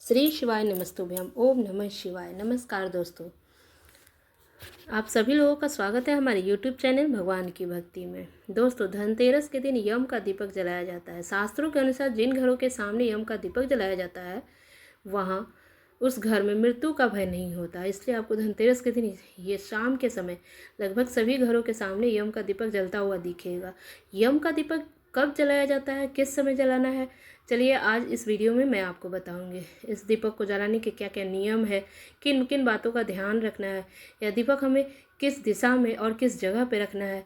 श्री शिवाय नमस्तुभ्यम। ओम नमः शिवाय। नमस्कार दोस्तों, आप सभी लोगों का स्वागत है हमारे YouTube चैनल भगवान की भक्ति में। दोस्तों, धनतेरस के दिन यम का दीपक जलाया जाता है। शास्त्रों के अनुसार जिन घरों के सामने यम का दीपक जलाया जाता है वहाँ उस घर में मृत्यु का भय नहीं होता। इसलिए आपको धनतेरस के दिन ये शाम के समय लगभग सभी घरों के सामने यम का दीपक जलता हुआ दिखेगा। यम का दीपक कब जलाया जाता है, किस समय जलाना है, चलिए आज इस वीडियो में मैं आपको बताऊंगी। इस दीपक को जलाने के क्या क्या नियम है, किन किन बातों का ध्यान रखना है, यह दीपक हमें किस दिशा में और किस जगह पे रखना है,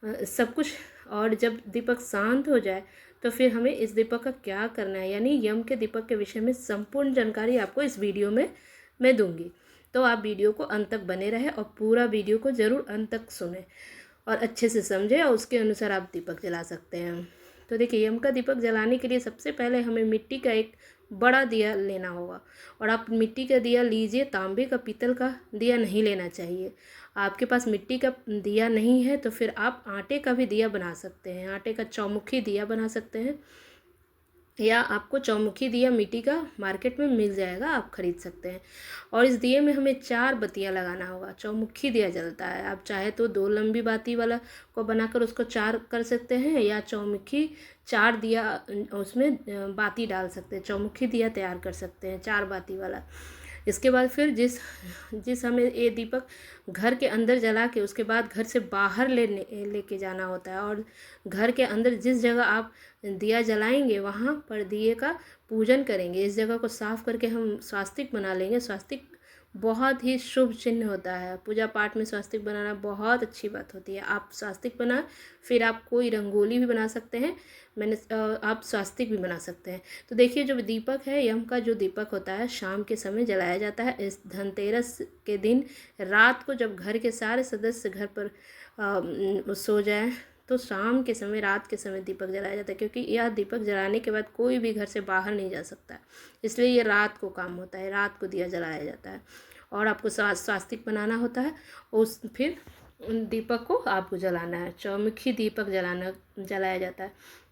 सब कुछ। और जब दीपक शांत हो जाए तो फिर हमें इस दीपक का क्या करना है, यानी यम के दीपक के विषय में संपूर्ण जानकारी आपको इस वीडियो में मैं दूंगी। तो आप वीडियो को अंत तक बने रहें और पूरा वीडियो को ज़रूर अंत तक सुनें और अच्छे से समझें और उसके अनुसार आप दीपक जला सकते हैं। तो देखिए, यम का दीपक जलाने के लिए सबसे पहले हमें मिट्टी का एक बड़ा दिया लेना होगा। और आप मिट्टी का दिया लीजिए, तांबे का, पीतल का दिया नहीं लेना चाहिए। आपके पास मिट्टी का दिया नहीं है तो फिर आप आटे का भी दिया बना सकते हैं। आटे का चौमुखी दिया बना सकते हैं, या आपको चौमुखी दिया मिट्टी का मार्केट में मिल जाएगा, आप खरीद सकते हैं। और इस दिए में हमें 4 बत्तियां लगाना होगा। चौमुखी दिया जलता है, आप चाहे तो 2 लंबी बाती वाला को बनाकर उसको 4 कर सकते हैं, या चौमुखी 4 दिया उसमें बाती डाल सकते हैं, चौमुखी दिया तैयार कर सकते हैं 4 बाती वाला। इसके बाद फिर जिस हमें ये दीपक घर के अंदर जला के उसके बाद घर से बाहर लेके जाना होता है। और घर के अंदर जिस जगह आप दिया जलाएंगे वहाँ पर दिए का पूजन करेंगे। इस जगह को साफ करके हम स्वास्तिक बना लेंगे। स्वास्तिक बहुत ही शुभ चिन्ह होता है। पूजा पाठ में स्वास्तिक बनाना बहुत अच्छी बात होती है। आप स्वास्तिक बना, फिर आप कोई रंगोली भी बना सकते हैं, आप स्वास्तिक भी बना सकते हैं। तो देखिए, जो दीपक है, यम का जो दीपक होता है शाम के समय जलाया जाता है। इस धनतेरस के दिन रात को जब घर के सारे सदस्य घर पर सो जाएं तो शाम के समय, रात के समय दीपक जलाया जाता है, क्योंकि यह दीपक जलाने के बाद कोई भी घर से बाहर नहीं जा सकता। इसलिए ये रात को काम होता है, रात को दिया जलाया जाता है। और आपको स्वास्तिक बनाना होता है। उस फिर उन दीपक को आपको जलाना है। चौमुखी दीपक जलाया जाता है।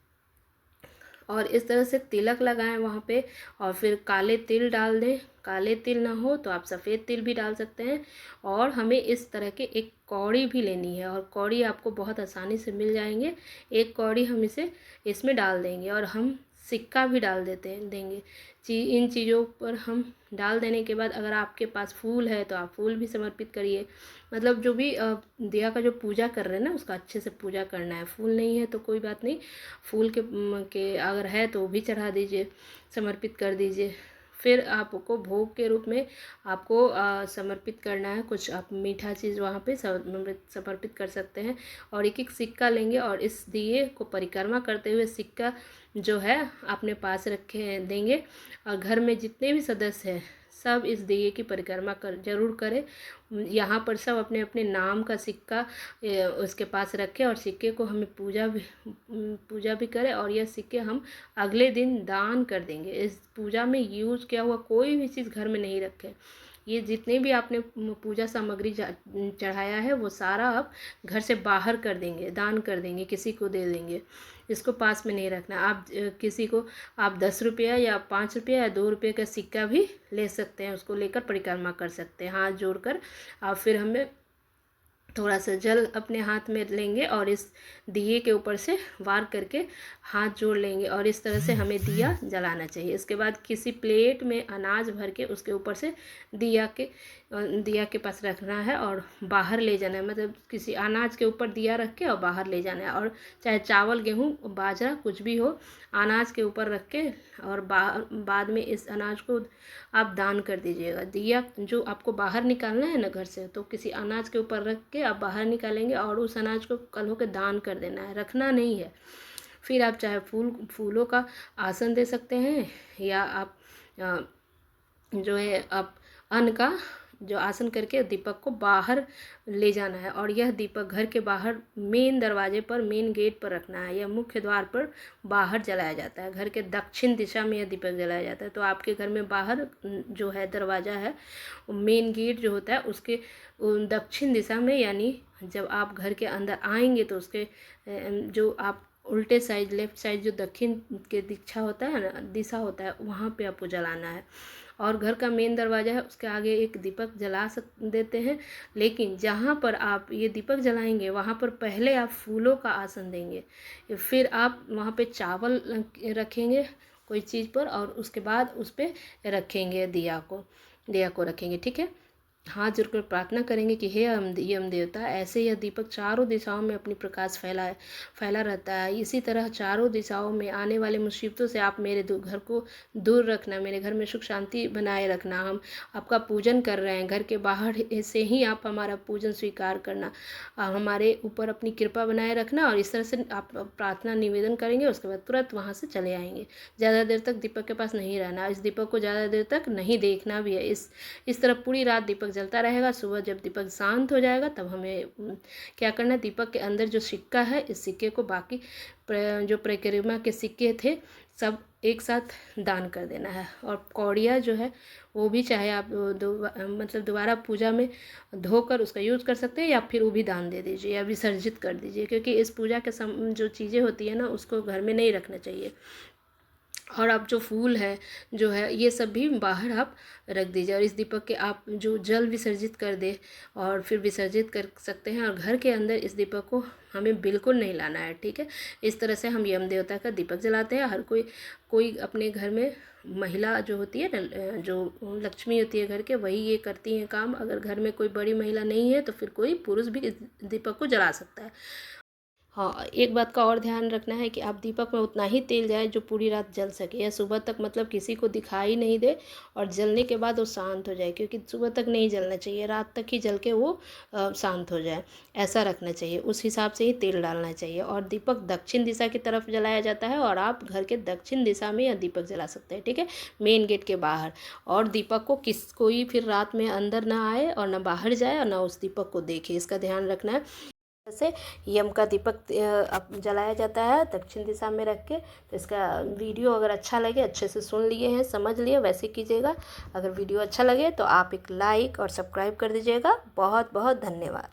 और इस तरह से तिलक लगाएं वहाँ पे, और फिर काले तिल डाल दें। काले तिल ना हो तो आप सफ़ेद तिल भी डाल सकते हैं। और हमें इस तरह के एक कौड़ी भी लेनी है, और कौड़ी आपको बहुत आसानी से मिल जाएंगे। एक कौड़ी हम इसमें डाल देंगे, और हम सिक्का भी डाल देंगे। इन चीज़ों पर हम डाल देने के बाद अगर आपके पास फूल है तो आप फूल भी समर्पित करिए। मतलब जो भी दिया का जो पूजा कर रहे हैं ना, उसका अच्छे से पूजा करना है। फूल नहीं है तो कोई बात नहीं, फूल के अगर है तो भी चढ़ा दीजिए, समर्पित कर दीजिए। फिर आपको भोग के रूप में आपको समर्पित करना है कुछ, आप मीठा चीज़ वहाँ पे समर्पित कर सकते हैं। और एक एक सिक्का लेंगे और इस दिए को परिक्रमा करते हुए सिक्का जो है अपने पास रखे देंगे। और घर में जितने भी सदस्य हैं सब इस दिए की परिक्रमा जरूर करें। यहाँ पर सब अपने अपने नाम का सिक्का उसके पास रखें, और सिक्के को हमें पूजा भी करें। और यह सिक्के हम अगले दिन दान कर देंगे। इस पूजा में यूज किया हुआ कोई भी चीज़ घर में नहीं रखें। ये जितने भी आपने पूजा सामग्री चढ़ाया है वो सारा आप घर से बाहर कर देंगे, दान कर देंगे, किसी को दे देंगे। इसको पास में नहीं रखना। आप किसी को आप 10 रुपया या 5 रुपया या 2 रुपये का सिक्का भी ले सकते हैं, उसको लेकर परिक्रमा कर सकते हैं हाथ जोड़कर। और फिर हमें थोड़ा सा जल अपने हाथ में लेंगे और इस दिए के ऊपर से वार करके हाथ जोड़ लेंगे, और इस तरह से हमें दिया जलाना चाहिए। इसके बाद किसी प्लेट में अनाज भर के उसके ऊपर से दिया के पास रखना है और बाहर ले जाना है। मतलब किसी अनाज के ऊपर दिया रख के और बाहर ले जाना है। और चाहे चावल, गेहूँ, बाजरा कुछ भी हो, अनाज के ऊपर रख के और बाद में इस अनाज को आप दान कर दीजिएगा। दिया जो आपको बाहर निकालना है ना घर से, तो किसी अनाज के ऊपर रख के आप बाहर निकालेंगे और उस अनाज को कल होकर दान कर देना है, रखना नहीं है। फिर आप चाहे फूलों का आसन दे सकते हैं, या आप जो है आप अन्न का जो आसन करके दीपक को बाहर ले जाना है। और यह दीपक घर के बाहर मेन दरवाजे पर, मेन गेट पर रखना है। यह मुख्य द्वार पर बाहर जलाया जाता है। घर के दक्षिण दिशा में यह दीपक जलाया जाता है। तो आपके घर में बाहर जो है दरवाज़ा है, मेन गेट जो होता है उसके दक्षिण दिशा में, यानी जब आप घर के अंदर आएंगे तो उसके जो आप उल्टे साइड, लेफ्ट साइड जो दक्षिण के दिशा होता है वहाँ पे आपको जलाना है। और घर का मेन दरवाज़ा है उसके आगे एक दीपक जला देते हैं, लेकिन जहाँ पर आप ये दीपक जलाएंगे वहाँ पर पहले आप फूलों का आसन देंगे, फिर आप वहाँ पे चावल रखेंगे कोई चीज़ पर, और उसके बाद उस पर रखेंगे दिया को रखेंगे। ठीक है, हाथ जोड़कर प्रार्थना करेंगे कि हे यम देवता, ऐसे यह दीपक चारों दिशाओं में अपनी प्रकाश फैला रहता है। इसी तरह चारों दिशाओं में आने वाले मुसीबतों से आप मेरे घर को दूर रखना, मेरे घर में सुख शांति बनाए रखना। हम आपका पूजन कर रहे हैं, घर के बाहर से ही आप हमारा पूजन स्वीकार करना, हमारे ऊपर अपनी कृपा बनाए रखना। और इस तरह से आप प्रार्थना निवेदन करेंगे, उसके बाद तुरंत वहाँ से चले आएंगे। ज़्यादा देर तक दीपक के पास नहीं रहना, इस दीपक को ज़्यादा देर तक नहीं देखना भी है। इस तरह पूरी रात दीपक जलता रहेगा। सुबह जब दीपक शांत हो जाएगा तब हमें क्या करना है, दीपक के अंदर जो सिक्का है, इस सिक्के को बाकी जो परिक्रमा के सिक्के थे सब एक साथ दान कर देना है। और कौड़िया जो है वो भी चाहे आप दोबारा पूजा में धोकर उसका यूज़ कर सकते हैं, या फिर वो भी दान दे दीजिए या विसर्जित कर दीजिए, क्योंकि इस पूजा के जो चीज़ें होती है ना उसको घर में नहीं रखना चाहिए। और आप जो फूल है जो है ये सब भी बाहर आप रख दीजिए, और इस दीपक के आप जो जल विसर्जित कर दे और फिर विसर्जित कर सकते हैं। और घर के अंदर इस दीपक को हमें बिल्कुल नहीं लाना है। ठीक है, इस तरह से हम यम देवता का दीपक जलाते हैं। हर कोई अपने घर में महिला जो होती है ना, जो लक्ष्मी होती है घर के, वही ये करती हैं काम। अगर घर में कोई बड़ी महिला नहीं है तो फिर कोई पुरुष भी इस दीपक को जला सकता है। हाँ, एक बात का और ध्यान रखना है कि आप दीपक में उतना ही तेल जाए जो पूरी रात जल सके, या सुबह तक मतलब किसी को दिखाई नहीं दे, और जलने के बाद वो शांत हो जाए, क्योंकि सुबह तक नहीं जलना चाहिए, रात तक ही जल के वो शांत हो जाए, ऐसा रखना चाहिए। उस हिसाब से ही तेल डालना चाहिए। और दीपक दक्षिण दिशा की तरफ जलाया जाता है, और आप घर के दक्षिण दिशा में यह दीपक जला सकते हैं। ठीक है, मेन गेट के बाहर। और दीपक को कोई फिर रात में अंदर ना आए और ना बाहर जाए और ना उस दीपक को देखे, इसका ध्यान रखना है। जैसे यम का दीपक जलाया जाता है दक्षिण दिशा में रख के। तो इसका वीडियो अगर अच्छा लगे, अच्छे से सुन लिए हैं, समझ लिए, वैसे कीजिएगा। अगर वीडियो अच्छा लगे तो आप एक लाइक और सब्सक्राइब कर दीजिएगा। बहुत बहुत धन्यवाद।